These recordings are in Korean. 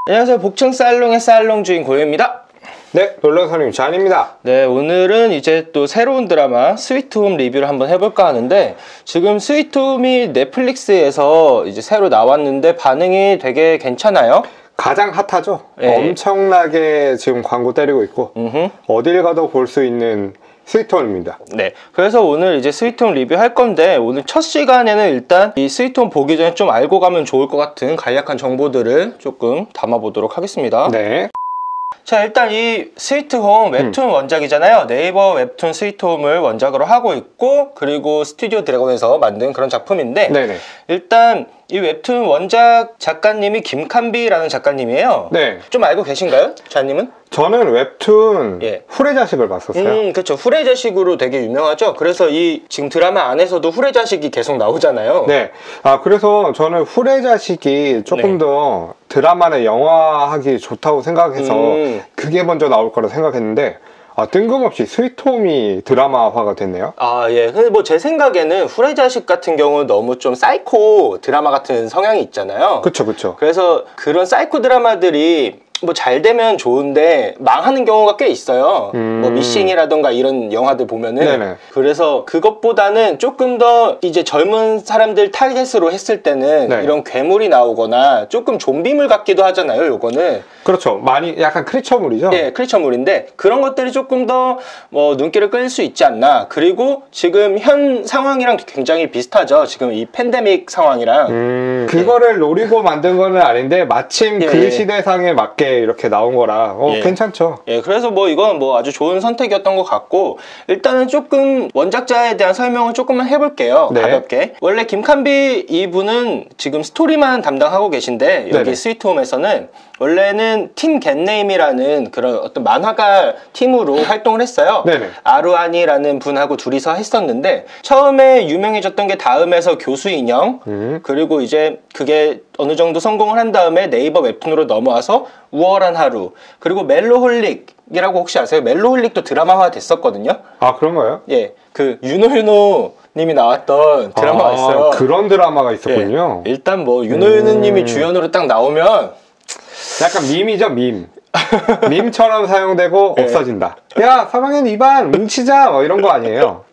안녕하세요. 복층살롱의 살롱 주인 고유입니다. 네, 놀러선생님 잔입니다. 네, 오늘은 이제 또 새로운 드라마 스위트홈 리뷰를 한번 해볼까 하는데, 지금 스위트홈이 넷플릭스에서 이제 새로 나왔는데 반응이 되게 괜찮아요. 가장 핫하죠. 네. 엄청나게 지금 광고 때리고 있고 어딜 가도 볼 수 있는 스위트홈입니다. 네, 그래서 오늘 이제 스위트홈 리뷰 할 건데, 오늘 첫 시간에는 일단 이 스위트홈 보기 전에 좀 알고 가면 좋을 것 같은 간략한 정보들을 조금 담아보도록 하겠습니다. 네. 자, 일단 이 스위트홈 웹툰 원작이잖아요. 네이버 웹툰 스위트홈을 원작으로 하고 있고, 그리고 스튜디오 드래곤에서 만든 그런 작품인데, 네네. 일단 이 웹툰 원작 작가님이 김칸비라는 작가님이에요. 네. 좀 알고 계신가요? 자님은? 저는 웹툰 예. 후레자식을 봤었어요. 그렇죠. 후레자식으로 되게 유명하죠. 그래서 이 지금 드라마 안에서도 후레자식이 계속 나오잖아요. 네. 그래서 저는 후레자식이 조금 네. 더 드라마나 영화하기 좋다고 생각해서 그게 먼저 나올 거라 생각했는데, 뜬금없이 스위트홈이 드라마화가 됐네요. 예. 근데 뭐 제 생각에는 후레자식 같은 경우는 너무 좀 사이코 드라마 같은 성향이 있잖아요. 그쵸, 그쵸. 그래서 그런 사이코 드라마들이 뭐 잘 되면 좋은데 망하는 경우가 꽤 있어요. 뭐 미싱이라던가 이런 영화들 보면은. 네네. 그래서 그것보다는 조금 더 이제 젊은 사람들 타겟으로 했을 때는 네. 이런 괴물이 나오거나 조금 좀비물 같기도 하잖아요, 요거는. 그렇죠. 많이 약간 크리처물이죠. 예, 크리처물인데 그런 것들이 조금 더 뭐 눈길을 끌 수 있지 않나. 그리고 지금 현 상황이랑 굉장히 비슷하죠. 지금 이 팬데믹 상황이랑. 그거를 노리고 만든 거는 아닌데 마침 예, 그 예. 시대상에 맞게 이렇게 나온 거라 예. 괜찮죠. 예, 그래서 뭐 이건 뭐 아주 좋은 선택이었던 것 같고, 일단은 조금 원작자에 대한 설명을 조금만 해볼게요. 네. 가볍게. 원래 김칸비 이분은 지금 스토리만 담당하고 계신데, 여기 네네. 스위트홈에서는 원래는 팀 겟네임이라는 그런 어떤 만화가 팀으로 활동을 했어요. 네네. 아루아니라는 분하고 둘이서 했었는데, 처음에 유명해졌던 게 다음에서 교수 인형, 그리고 이제 그게 어느 정도 성공을 한 다음에 네이버 웹툰으로 넘어와서 우월한 하루, 그리고 멜로홀릭이라고 혹시 아세요? 멜로홀릭도 드라마화 됐었거든요. 그런가요? 예, 그 윤호윤호 님이 나왔던 드라마가 있어요. 그런 드라마가 있었군요. 예, 일단 뭐 윤호윤호 님이 주연으로 딱 나오면 약간 밈이죠, 밈. 밈처럼 사용되고 없어진다. 야, 3학년 2반 뭉치자, 뭐 이런 거 아니에요.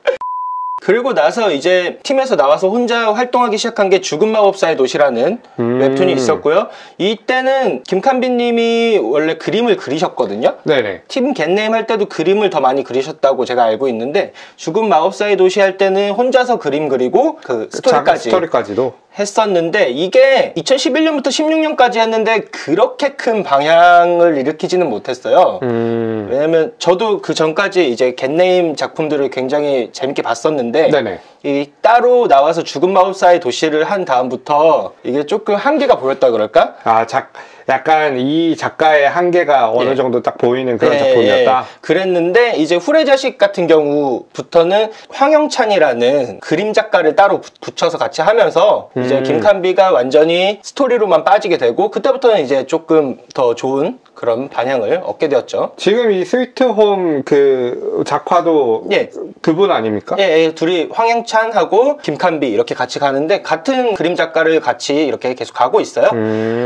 그리고 나서 이제 팀에서 나와서 혼자 활동하기 시작한 게 죽은 마법사의 도시라는 웹툰이 있었고요. 이때는 김칸비 님이 원래 그림을 그리셨거든요. 네네. 팀 겟네임 할 때도 그림을 더 많이 그리셨다고 제가 알고 있는데, 죽은 마법사의 도시 할 때는 혼자서 그림 그리고 그 스토리까지도. 했었는데, 이게 2011년부터 16년까지 했는데 그렇게 큰 방향을 일으키지는 못했어요. 왜냐면 저도 그 전까지 이제 겟네임 작품들을 굉장히 재밌게 봤었는데, 네네. 이 따로 나와서 죽은 마법사의 도시를 한 다음부터 이게 조금 한계가 보였다 그럴까? 약간 이 작가의 한계가 어느 정도 딱 보이는 그런 작품이었다. 그랬는데 이제 후레자식 같은 경우부터는 황영찬이라는 그림 작가를 따로 붙여서 같이 하면서 이제 김칸비가 완전히 스토리로만 빠지게 되고, 그때부터는 이제 조금 더 좋은 그런 방향을 얻게 되었죠. 지금 이 스위트홈 그 작화도 그분 아닙니까? 예, 둘이 황영찬하고 김칸비 이렇게 같이 가는데, 같은 그림 작가를 같이 이렇게 계속 가고 있어요.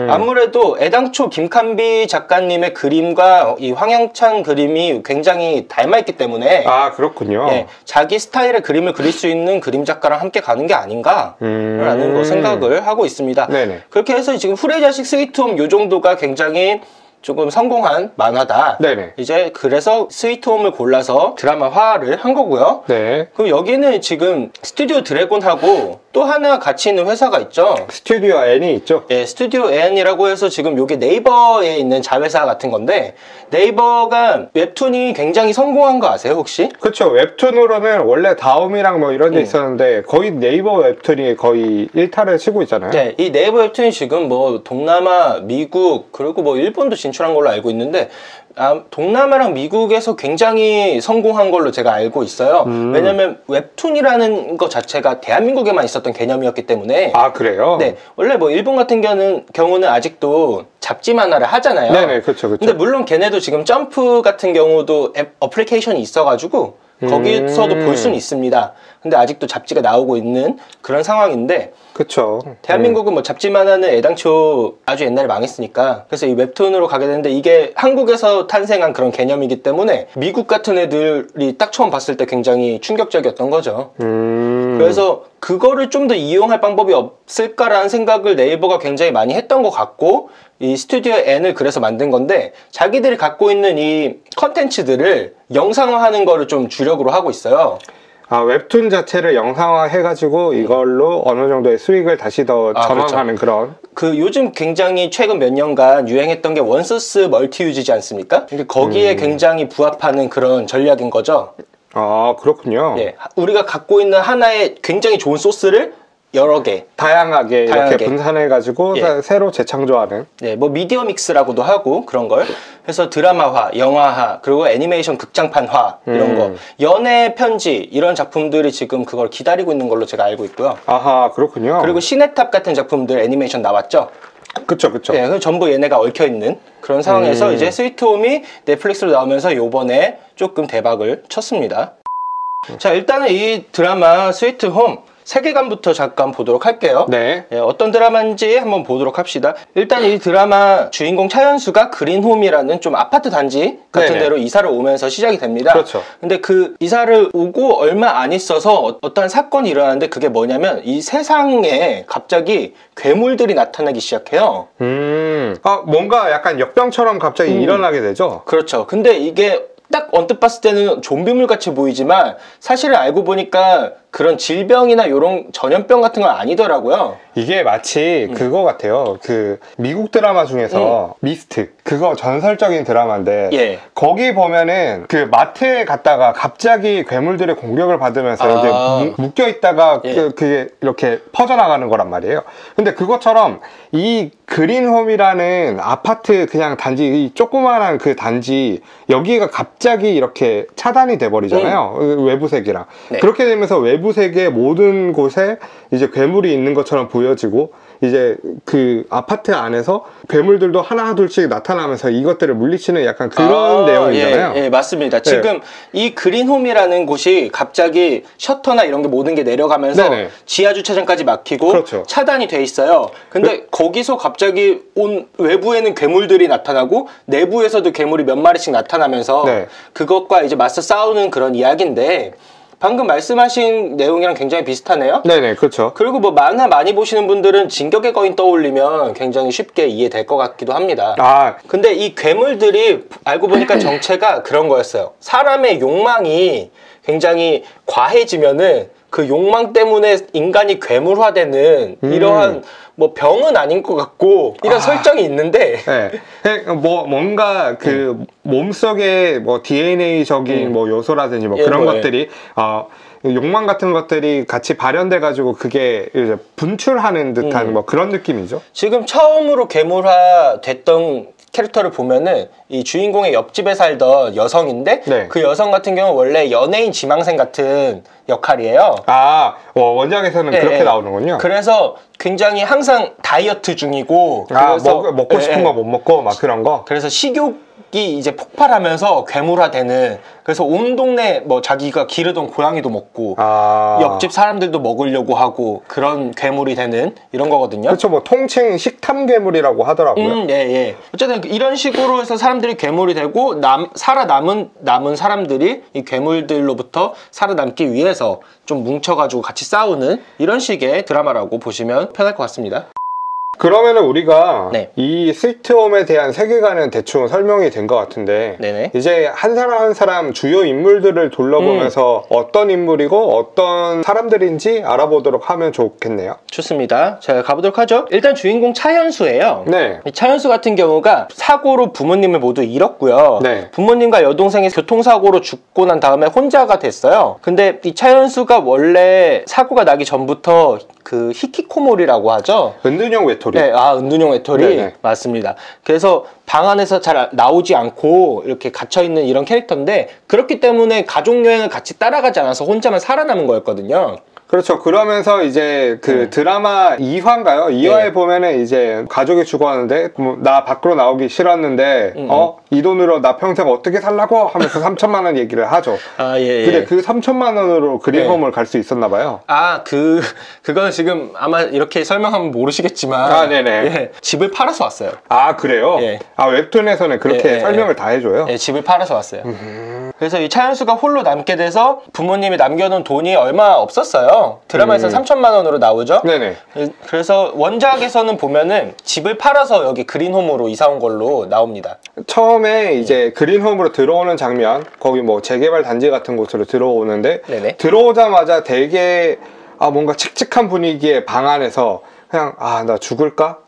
아무래도 애당초 김칸비 작가님의 그림과 이 황영찬 그림이 굉장히 닮아있기 때문에 그렇군요. 예, 자기 스타일의 그림을 그릴 수 있는 그림 작가랑 함께 가는 게 아닌가라는 거 생각을 하고 있습니다. 네네. 그렇게 해서 지금 후레자식 스위트홈 요 정도가 굉장히 조금 성공한 만화다. 네네. 이제 그래서 스위트홈을 골라서 드라마화를 한 거고요. 네. 그럼 여기는 지금 스튜디오 드래곤하고 또 하나 같이 있는 회사가 있죠. 스튜디오 N이 있죠. 예, 스튜디오 N이라고 해서 지금 요게 네이버에 있는 자회사 같은 건데, 네이버가 웹툰이 굉장히 성공한 거 아세요, 혹시? 그렇죠. 웹툰으로는 원래 다음이랑 뭐 이런 게 있었는데 거의 네이버 웹툰이 거의 일타를 치고 있잖아요. 네, 이 네이버 웹툰이 지금 뭐 동남아, 미국, 그리고 뭐 일본도 진출한 걸로 알고 있는데, 동남아랑 미국에서 굉장히 성공한 걸로 제가 알고 있어요. 왜냐면 웹툰이라는 것 자체가 대한민국에만 있었던 개념이었기 때문에. 그래요? 네, 원래 뭐 일본 같은 경우는 아직도 잡지 만화를 하잖아요. 네네, 그렇죠, 그렇죠. 근데 물론 걔네도 지금 점프 같은 경우도 어플리케이션이 있어가지고 거기서도 볼 수는 있습니다. 근데 아직도 잡지가 나오고 있는 그런 상황인데 그쵸. 대한민국은 뭐 잡지만 하는 애당초 아주 옛날에 망했으니까 그래서 이 웹툰으로 가게 되는데 이게 한국에서 탄생한 그런 개념이기 때문에 미국 같은 애들이 딱 처음 봤을 때 굉장히 충격적이었던 거죠. 그래서 그거를 좀 더 이용할 방법이 없을까라는 생각을 네이버가 굉장히 많이 했던 것 같고 이 스튜디오 N을 그래서 만든 건데 자기들이 갖고 있는 이 컨텐츠들을 영상화하는 거를 좀 주력으로 하고 있어요. 아, 웹툰 자체를 영상화 해가지고 이걸로 어느 정도의 수익을 다시 더 전환하는 그렇죠. 그런. 그 요즘 굉장히 최근 몇 년간 유행했던 게 원소스 멀티유즈지 않습니까? 거기에 굉장히 부합하는 그런 전략인 거죠. 아, 그렇군요. 예, 우리가 갖고 있는 하나의 굉장히 좋은 소스를 여러 개 다양하게 이렇게 분산해가지고 예. 새로 재창조하는. 네, 뭐 미디어 믹스라고도 하고 그런 걸. 그래서 드라마화, 영화화, 그리고 애니메이션 극장판화 이런 거, 연애 편지 이런 작품들이 지금 그걸 기다리고 있는 걸로 제가 알고 있고요. 아하, 그렇군요. 그리고 시네탑 같은 작품들 애니메이션 나왔죠. 그쵸, 그쵸. 네, 그래서 전부 얘네가 얽혀 있는 그런 상황에서 이제 스위트홈이 넷플릭스로 나오면서 요번에 조금 대박을 쳤습니다. 자, 일단은 이 드라마 스위트홈 세계관부터 잠깐 보도록 할게요. 네. 예, 어떤 드라마인지 한번 보도록 합시다. 일단 이 드라마 주인공 차현수가 그린홈이라는 좀 아파트 단지 같은 네네. 데로 이사를 오면서 시작이 됩니다. 그렇죠. 근데 그 이사를 오고 얼마 안 있어서 어떠한 사건이 일어나는데 그게 뭐냐면 이 세상에 갑자기 괴물들이 나타나기 시작해요. 아, 뭔가 약간 역병처럼 갑자기 일어나게 되죠? 그렇죠. 근데 이게 딱 언뜻 봤을 때는 좀비물 같이 보이지만 사실을 알고 보니까 그런 질병이나 이런 전염병 같은 건 아니더라고요. 이게 마치 그거 같아요. 그 미국 드라마 중에서 미스트, 그거 전설적인 드라마인데 예. 거기 보면은 그 마트에 갔다가 갑자기 괴물들의 공격을 받으면서 이렇게 묶여 있다가 예. 그게 이렇게 퍼져나가는 거란 말이에요. 근데 그것처럼 이 그린홈이라는 아파트 그냥 단지, 이 조그마한 그 단지, 여기가 갑자기 이렇게 차단이 돼버리잖아요. 외부 세계랑. 네. 그렇게 되면서 외부 세계 모든 곳에 이제 괴물이 있는 것처럼 보여지고, 이제 그 아파트 안에서 괴물들도 하나 둘씩 나타나면서 이것들을 물리치는 약간 그런 내용이잖아요. 예, 맞습니다. 지금 이 그린홈이라는 곳이 갑자기 셔터나 이런 게 모든 게 내려가면서 네네. 지하 주차장까지 막히고 그렇죠. 차단이 돼 있어요. 근데 거기서 갑자기 온 외부에는 괴물들이 나타나고 내부에서도 괴물이 몇 마리씩 나타나면서 네. 그것과 이제 맞서 싸우는 그런 이야기인데 방금 말씀하신 내용이랑 굉장히 비슷하네요. 네네, 그렇죠. 그리고 뭐 만화 많이 보시는 분들은 진격의 거인 떠올리면 굉장히 쉽게 이해될 것 같기도 합니다. 아, 근데 이 괴물들이 알고 보니까 정체가 그런 거였어요. 사람의 욕망이 굉장히 과해지면은 그 욕망 때문에 인간이 괴물화되는 이러한 뭐 병은 아닌 것 같고 이런 설정이 있는데 네. 뭐 뭔가 그 몸속에 뭐 DNA적인 뭐 요소라든지 뭐 그런 것들이 욕망 같은 것들이 같이 발현돼 가지고 그게 이제 분출하는 듯한 뭐 그런 느낌이죠. 지금 처음으로 괴물화 됐던 캐릭터를 보면은 이 주인공의 옆집에 살던 여성인데 네. 그 여성 같은 경우는 원래 연예인 지망생 같은 역할이에요. 아, 원작에서는 그렇게 나오는군요. 그래서 굉장히 항상 다이어트 중이고 그래서 먹고 싶은 거 못 먹고 막 그런 거. 그래서 식욕이 이제 폭발하면서 괴물화되는, 그래서 온 동네 뭐 자기가 기르던 고양이도 먹고 옆집 사람들도 먹으려고 하고 그런 괴물이 되는 이런 거거든요. 그렇죠. 뭐 통칭 식탐 괴물이라고 하더라고요. 예. 어쨌든 이런 식으로 해서 사람들이 괴물이 되고 남은 사람들이 이 괴물들로부터 살아남기 위해서 좀 뭉쳐가지고 같이 싸우는 이런 식의 드라마라고 보시면 편할 것 같습니다. 그러면은 우리가 네. 이 스위트홈에 대한 세계관은 대충 설명이 된 것 같은데 네네. 이제 한 사람 한 사람 주요 인물들을 둘러보면서 어떤 인물이고 어떤 사람들인지 알아보도록 하면 좋겠네요. 좋습니다. 자, 가보도록 하죠. 일단 주인공 차현수예요. 네. 이 차현수 같은 경우가 사고로 부모님을 모두 잃었고요. 네. 부모님과 여동생이 교통사고로 죽고 난 다음에 혼자가 됐어요. 근데 이 차현수가 원래 사고가 나기 전부터 그 히키코모리라고 하죠. 은둔형 외톨이. 네, 은둔형 외톨이. 네네. 맞습니다. 그래서 방 안에서 잘 나오지 않고 이렇게 갇혀있는 이런 캐릭터인데, 그렇기 때문에 가족여행을 같이 따라가지 않아서 혼자만 살아남은 거였거든요. 그렇죠. 그러면서 이제 그 드라마 2화인가요? 2화에 보면은 이제 가족이 죽었는데 나 밖으로 나오기 싫었는데 이 돈으로 나 평생 어떻게 살라고 하면서 3천만 원 얘기를 하죠. 근데 그 3천만 원으로 그린홈을 갈 수 있었나 봐요. 그건 지금 아마 이렇게 설명하면 모르시겠지만 네네. 집을 팔아서 왔어요. 그래요? 웹툰에서는 그렇게 설명을 다 해줘요? 집을 팔아서 왔어요. 그래서 이 차현수가 홀로 남게 돼서 부모님이 남겨놓은 돈이 얼마 없었어요. 드라마에서는 3천만 원으로 나오죠. 네네. 그래서 원작에서는 보면은 집을 팔아서 여기 그린홈으로 이사 온 걸로 나옵니다. 처음에 이제 그린홈으로 들어오는 장면, 거기 뭐 재개발 단지 같은 곳으로 들어오는데 들어오자마자 되게 뭔가 칙칙한 분위기의 방 안에서 그냥 나 죽을까?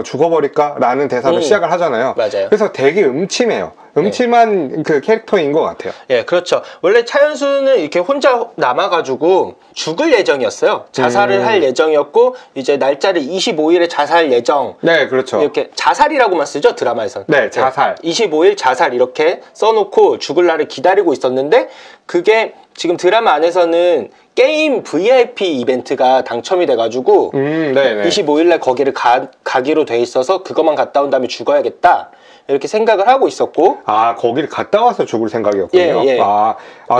죽어버릴까? 라는 대사로 시작을 하잖아요. 맞아요. 그래서 되게 음침해요. 음침한 그 캐릭터인 것 같아요. 그렇죠. 원래 차현수는 이렇게 혼자 남아가지고 죽을 예정이었어요. 자살을 할 예정이었고, 이제 날짜를 25일에 자살 예정. 네, 그렇죠. 이렇게 자살이라고만 쓰죠, 드라마에서는. 네, 자살. 25일 자살 이렇게 써놓고 죽을 날을 기다리고 있었는데, 그게 지금 드라마 안에서는 게임 VIP 이벤트가 당첨이 돼가지고 25일날 거기를 가기로 돼 있어서 그것만 갔다 온 다음에 죽어야겠다 이렇게 생각을 하고 있었고 거기를 갔다 와서 죽을 생각이었군요.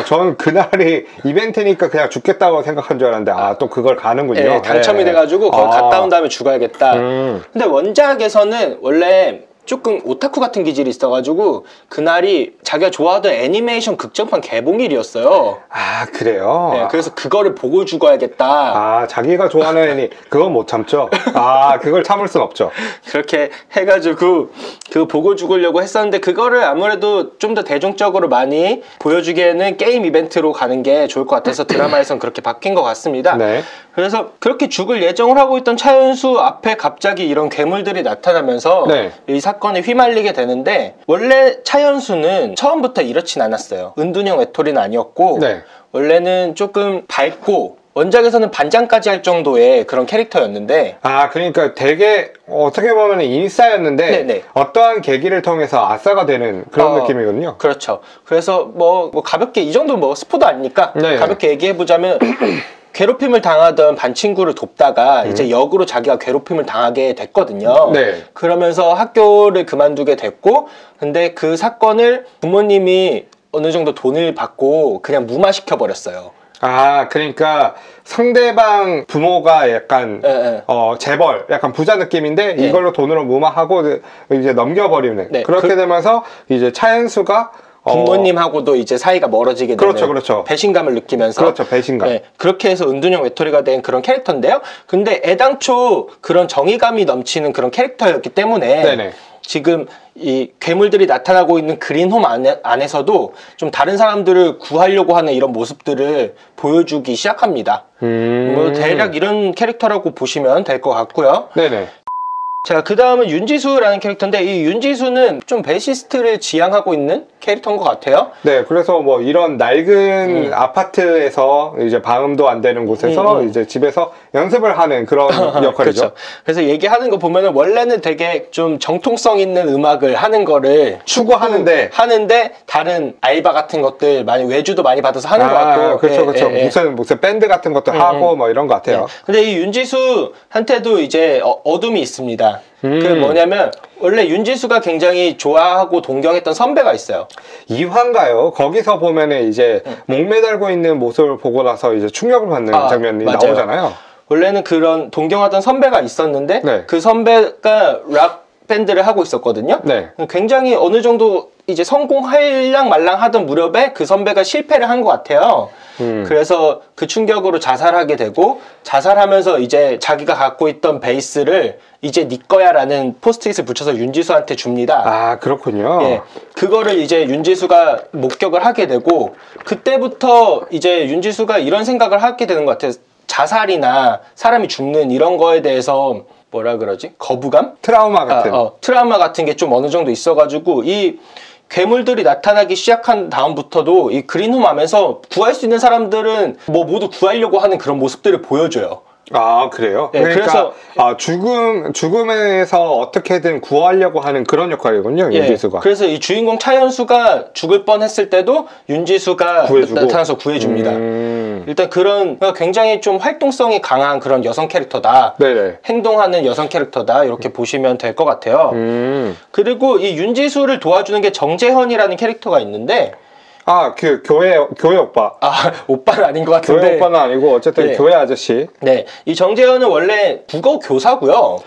전 그날이 이벤트니까 그냥 죽겠다고 생각한 줄 알았는데 또 그걸 가는군요. 당첨이 돼가지고 거기 갔다 온 다음에 죽어야겠다. 근데 원작에서는 원래 조금 오타쿠 같은 기질이 있어가지고 그날이 자기가 좋아하던 애니메이션 극장판 개봉일이었어요. 그래요? 그래서 그거를 보고 죽어야겠다. 자기가 좋아하는 애니 그건 못 참죠. 그걸 참을 순 없죠. 그렇게 해가지고 그거 보고 죽으려고 했었는데 그거를 아무래도 좀 더 대중적으로 많이 보여주기에는 게임 이벤트로 가는 게 좋을 것 같아서 드라마에선 그렇게 바뀐 것 같습니다. 그래서 그렇게 죽을 예정을 하고 있던 차현수 앞에 갑자기 이런 괴물들이 나타나면서 이 사건에 휘말리게 되는데 원래 차현수는 처음부터 이렇진 않았어요. 은둔형 외톨이는 아니었고 원래는 조금 밝고 원작에서는 반장까지 할 정도의 그런 캐릭터였는데 그러니까 되게 어떻게 보면 인싸였는데 어떠한 계기를 통해서 아싸가 되는 그런 느낌이거든요. 그렇죠. 그래서 뭐 가볍게 이 정도 뭐 스포도 아니니까 가볍게 얘기해보자면 괴롭힘을 당하던 반 친구를 돕다가 이제 역으로 자기가 괴롭힘을 당하게 됐거든요. 그러면서 학교를 그만두게 됐고 근데 그 사건을 부모님이 어느 정도 돈을 받고 그냥 무마시켜 버렸어요. 그러니까 상대방 부모가 약간 재벌, 약간 부자 느낌인데 이걸로 돈으로 무마하고 이제 넘겨버리는 그렇게 되면서 이제 차현수가 부모님하고도 이제 사이가 멀어지게 되는 배신감을 느끼면서 배신감. 그렇게 해서 은둔형 외톨이가 된 그런 캐릭터인데요. 근데 애당초 그런 정의감이 넘치는 그런 캐릭터였기 때문에 지금 이 괴물들이 나타나고 있는 그린홈 안에서도 좀 다른 사람들을 구하려고 하는 이런 모습들을 보여주기 시작합니다. 뭐 대략 이런 캐릭터라고 보시면 될 것 같고요. 자, 그 다음은 윤지수라는 캐릭터인데 이 윤지수는 좀 베이시스트를 지향하고 있는 캐릭터인 것 같아요. 그래서 뭐 이런 낡은 아파트에서 이제 방음도 안 되는 곳에서 이제 집에서 연습을 하는 그런 역할이죠. 그래서 얘기하는 거 보면은 원래는 되게 좀 정통성 있는 음악을 하는 거를 추구하는데 다른 알바 같은 것들 많이 외주도 많이 받아서 하는 것 같고 무슨 밴드 같은 것도 하고 뭐 이런 것 같아요. 근데 이 윤지수한테도 이제 어둠이 있습니다. 그 뭐냐면 원래 윤지수가 굉장히 좋아하고 동경했던 선배가 있어요. 2화인가요? 거기서 보면은 이제 목매달고 있는 모습을 보고 나서 이제 충격을 받는 장면이 나오잖아요. 원래는 그런 동경하던 선배가 있었는데 그 선배가 락 밴드를 하고 있었거든요. 굉장히 어느 정도 이제 성공할랑 말랑 하던 무렵에 그 선배가 실패를 한 것 같아요. 그래서 그 충격으로 자살하게 되고 자살하면서 이제 자기가 갖고 있던 베이스를 이제 네 거야 라는 포스트잇을 붙여서 윤지수한테 줍니다. 그렇군요. 그거를 이제 윤지수가 목격을 하게 되고 그때부터 이제 윤지수가 이런 생각을 하게 되는 것 같아요. 자살이나 사람이 죽는 이런 거에 대해서 뭐라 그러지? 거부감? 트라우마 같은. 트라우마 같은 게 좀 어느 정도 있어가지고 이 괴물들이 나타나기 시작한 다음부터도 이 그린홈 하면서 구할 수 있는 사람들은 뭐 모두 구하려고 하는 그런 모습들을 보여줘요. 그래요? 그래서 죽음에서 어떻게든 구하려고 하는 그런 역할이군요, 윤지수가. 그래서 이 주인공 차현수가 죽을 뻔했을 때도 윤지수가 나타나서 구해줍니다. 일단 그런 굉장히 좀 활동성이 강한 그런 여성 캐릭터다. 네네. 행동하는 여성 캐릭터다. 이렇게 보시면 될 것 같아요. 그리고 이 윤지수를 도와주는 게 정재현이라는 캐릭터가 있는데 그 교회 오빠. 오빠는 아닌 것 같은데. 교회 오빠는 아니고 어쨌든 네. 교회 아저씨. 네, 이 정재현은 원래 국어 교사고요.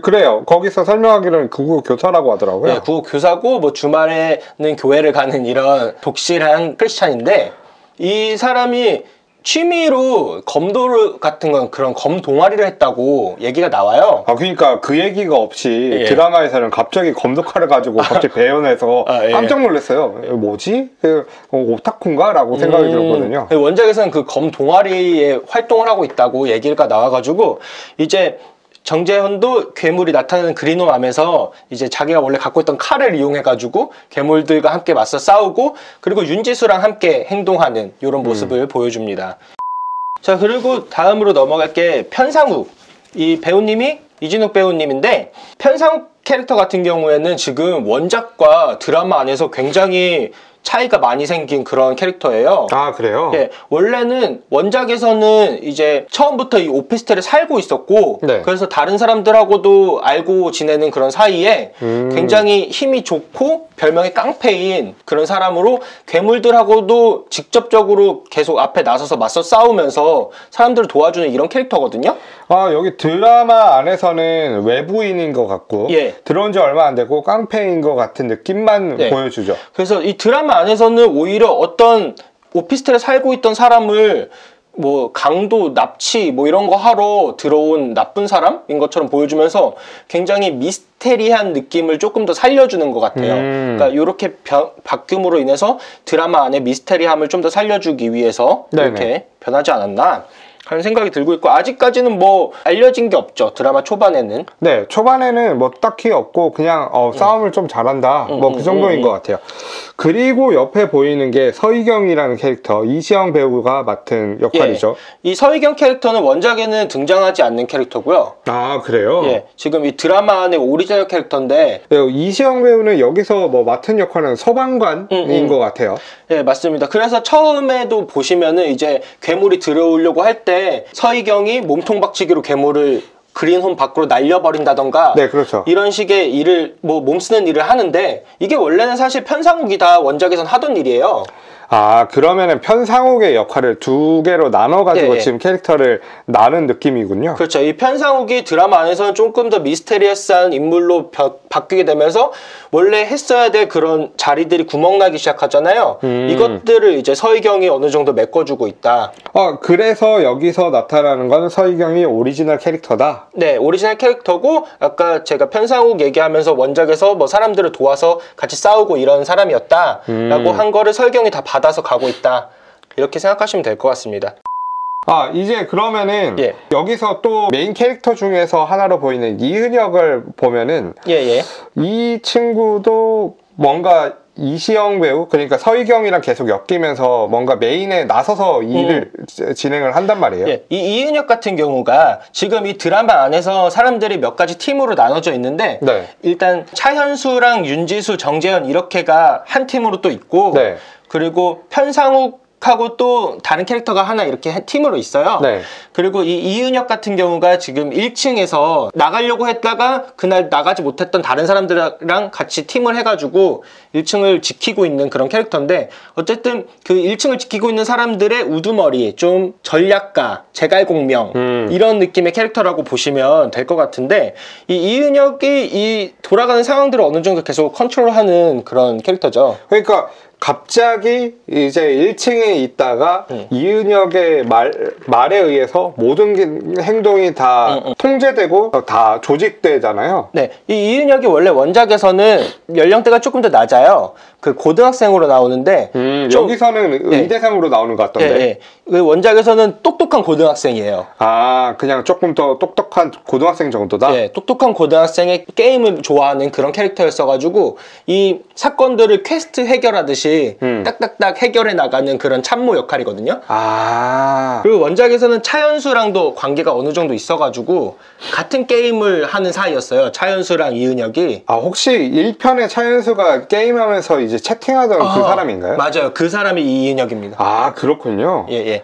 그래요. 거기서 설명하기로는 국어 교사라고 하더라고요. 네, 국어 교사고 뭐 주말에는 교회를 가는 이런 독실한 크리스찬인데 이 사람이 취미로 검도 같은 건 그런 검 동아리를 했다고 얘기가 나와요. 그러니까 그 얘기가 없이 예. 드라마에서는 갑자기 검도칼을 가지고 갑자기 배연해서 예. 깜짝 놀랐어요. 뭐지? 오타쿠인가? 라고 생각이 들었거든요. 원작에서는 그 검 동아리에 활동을 하고 있다고 얘기가 나와가지고 이제 정재현도 괴물이 나타나는 그리노 암에서 이제 자기가 원래 갖고 있던 칼을 이용해가지고 괴물들과 함께 맞서 싸우고 그리고 윤지수랑 함께 행동하는 이런 모습을 보여줍니다. 자, 그리고 다음으로 넘어갈 게 편상욱. 이 배우님이 이진욱 배우님인데 편상욱 캐릭터 같은 경우에는 지금 원작과 드라마 안에서 굉장히 차이가 많이 생긴 그런 캐릭터예요. 그래요? 예, 원래는 원작에서는 이제 처음부터 이 오피스텔에 살고 있었고 네. 그래서 다른 사람들하고도 알고 지내는 그런 사이에 굉장히 힘이 좋고 별명이 깡패인 그런 사람으로 괴물들하고도 직접적으로 계속 앞에 나서서 맞서 싸우면서 사람들을 도와주는 이런 캐릭터거든요. 여기 드라마 안에서는 외부인인 것 같고 예. 들어온 지 얼마 안 되고 깡패인 것 같은 느낌만 네. 보여주죠. 그래서 이 드라마 안에서는 오히려 어떤 오피스텔에 살고 있던 사람을 뭐 강도, 납치 뭐 이런 거 하러 들어온 나쁜 사람인 것처럼 보여주면서 굉장히 미스테리한 느낌을 조금 더 살려주는 것 같아요. 그러니까 이렇게 바뀜으로 인해서 드라마 안에 미스테리함을 좀 더 살려주기 위해서 이렇게 변하지 않았나 하는 생각이 들고 있고 아직까지는 뭐 알려진 게 없죠. 드라마 초반에는. 네, 초반에는 뭐 딱히 없고 그냥 싸움을 좀 잘한다 뭐 그 정도인 것 같아요. 그리고 옆에 보이는 게 서희경이라는 캐릭터, 이시영 배우가 맡은 역할이죠. 이 서희경 캐릭터는 원작에는 등장하지 않는 캐릭터고요. 그래요? 예, 지금 이 드라마 안의 오리지널 캐릭터인데 네, 이시영 배우는 여기서 뭐 맡은 역할은 서방관인 것 같아요. 예, 맞습니다. 그래서 처음에도 보시면은 이제 괴물이 들어오려고 할 때 서희경이 몸통 박치기로 괴물을 그린홈 밖으로 날려버린다던가 네, 그렇죠. 이런 식의 일을 뭐 몸쓰는 일을 하는데 이게 원래는 사실 편상욱이 다 원작에선 하던 일이에요. 그러면은 편상욱의 역할을 두 개로 나눠가지고 네. 지금 캐릭터를 나눈 느낌이군요. 그렇죠. 이 편상욱이 드라마 안에서는 조금 더 미스테리어스한 인물로 바뀌게 되면서 원래 했어야 될 그런 자리들이 구멍나기 시작하잖아요. 이것들을 이제 서희경이 어느 정도 메꿔주고 있다. 그래서 여기서 나타나는 건 서희경이 오리지널 캐릭터다? 네, 오리지널 캐릭터고 아까 제가 편상욱 얘기하면서 원작에서 뭐 사람들을 도와서 같이 싸우고 이런 사람이었다라고 한 거를 서희경이 다 받아서 가고 있다. 이렇게 생각하시면 될 것 같습니다. 이제 그러면은 예. 여기서 또 메인 캐릭터 중에서 하나로 보이는 이은혁을 보면은 이 친구도 뭔가 이시영 배우, 그러니까 서희경이랑 계속 엮이면서 뭔가 메인에 나서서 일을 진행을 한단 말이에요. 예, 이 이은혁 같은 경우가 지금 이 드라마 안에서 사람들이 몇 가지 팀으로 나눠져 있는데 네. 일단 차현수랑 윤지수, 정재현 이렇게가 한 팀으로 또 있고 네. 그리고 편상욱하고 또 다른 캐릭터가 하나 이렇게 팀으로 있어요. 네. 그리고 이 이은혁 같은 경우가 지금 1층에서 나가려고 했다가 그날 나가지 못했던 다른 사람들이랑 같이 팀을 해가지고 1층을 지키고 있는 그런 캐릭터인데 어쨌든 그 1층을 지키고 있는 사람들의 우두머리, 좀 전략가, 제갈공명 이런 느낌의 캐릭터라고 보시면 될 것 같은데 이 이은혁이 이 돌아가는 상황들을 어느 정도 계속 컨트롤하는 그런 캐릭터죠. 그러니까 갑자기 이제 1층에 있다가 이은혁의 말에 의해서 모든 행동이 다 통제되고 다 조직되잖아요. 네, 이 이은혁이 원래 원작에서는 연령대가 조금 더 낮아요. 그 고등학생으로 나오는데 여기서는 의대생으로 나오는 것 같던데. 그 원작에서는 똑똑한 고등학생이에요. 그냥 조금 더 똑똑한 고등학생 정도다? 네, 똑똑한 고등학생의 게임을 좋아하는 그런 캐릭터였어가지고 이 사건들을 퀘스트 해결하듯이 같이 딱딱딱 해결해 나가는 그런 참모 역할이거든요. 아. 그리고 원작에서는 차현수랑도 관계가 어느 정도 있어가지고 같은 게임을 하는 사이였어요. 차현수랑 이은혁이. 아, 혹시 1편에 차현수가 게임하면서 이제 채팅하던 그 사람인가요? 맞아요. 그 사람이 이은혁입니다. 아, 그렇군요. 예, 예.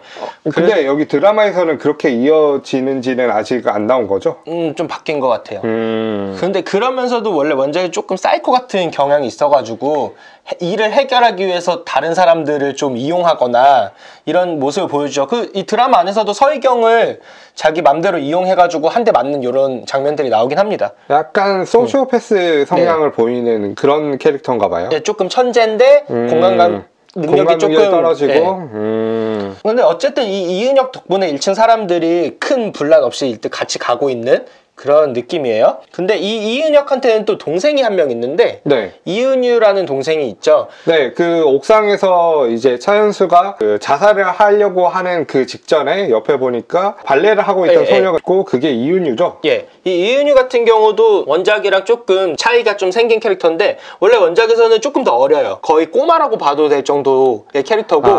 근데 여기 드라마에서는 그렇게 이어지는지는 아직 안 나온 거죠? 좀 바뀐 것 같아요. 근데 그러면서도 원래 원작이 조금 사이코 같은 경향이 있어가지고 일을 해결하기 위해서 다른 사람들을 좀 이용하거나 이런 모습을 보여주죠. 이 드라마 안에서도 서희경을 자기 맘대로 이용해가지고 한 대 맞는 이런 장면들이 나오긴 합니다. 약간 소시오패스 성향을 보이는 그런 캐릭터인가 봐요. 네, 조금 천재인데 공간감 능력이 조금 떨어지고. 네. 근데 어쨌든 이 이은혁 덕분에 1층 사람들이 큰 분란 없이 같이 가고 있는 그런 느낌이에요. 근데 이 이은혁한테는 또 동생이 한 명 있는데 네. 이은유라는 동생이 있죠. 네, 그 옥상에서 이제 차현수가 그 자살을 하려고 하는 그 직전에 옆에 보니까 발레를 하고 있던 소녀가 있고 그게 이은유죠. 예, 이 이은유 같은 경우도 원작이랑 조금 차이가 좀 생긴 캐릭터인데 원래 원작에서는 조금 더 어려요. 거의 꼬마라고 봐도 될 정도의 캐릭터고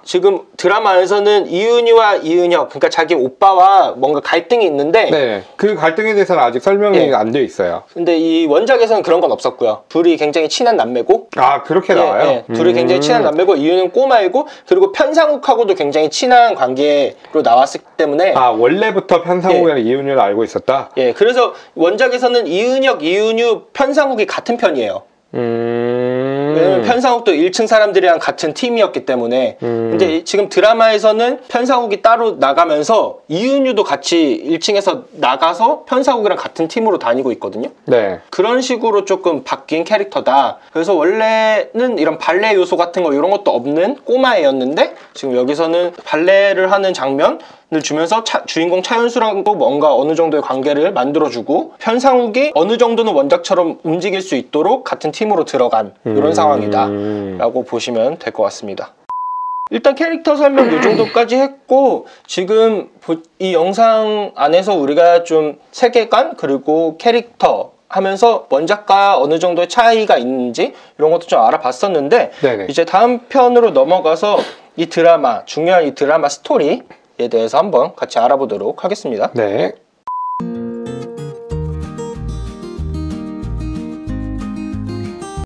지금 드라마 안에서는 이은유와 이은혁, 그러니까 자기 오빠와 뭔가 갈등이 있는데 네. 그 갈등에 대해서는 아직 설명이 안 돼 있어요. 근데 이 원작에서는 그런 건 없었고요. 둘이 굉장히 친한 남매고. 아, 그렇게 나와요? 둘이 굉장히 친한 남매고 이유는 꼬마이고 그리고 편상욱하고도 굉장히 친한 관계로 나왔기 때문에. 아, 원래부터 편상욱이랑 이은유를 알고 있었다? 예, 그래서 원작에서는 이은혁, 이은유, 편상욱이 같은 편이에요. 왜냐면 편상욱도 1층 사람들이랑 같은 팀이었기 때문에. 근데 지금 드라마에서는 편상욱이 따로 나가면서 이은유도 같이 1층에서 나가서 편상욱이랑 같은 팀으로 다니고 있거든요. 네. 그런 식으로 조금 바뀐 캐릭터다. 그래서 원래는 이런 발레 요소 같은 거 이런 것도 없는 꼬마애였는데 지금 여기서는 발레를 하는 장면을 주면서 주인공 차현수랑도 뭔가 어느 정도의 관계를 만들어주고 편상욱이 어느 정도는 원작처럼 움직일 수 있도록 같은 팀으로 들어간 이런 상황이다 라고 보시면 될 것 같습니다. 일단 캐릭터 설명 이 정도까지 했고 지금 이 영상 안에서 우리가 좀 세계관 그리고 캐릭터 하면서 원작과 어느 정도의 차이가 있는지 이런 것도 좀 알아봤었는데 네네. 이제 다음 편으로 넘어가서 이 드라마, 중요한 이 드라마 스토리에 대해서 한번 같이 알아보도록 하겠습니다. 네.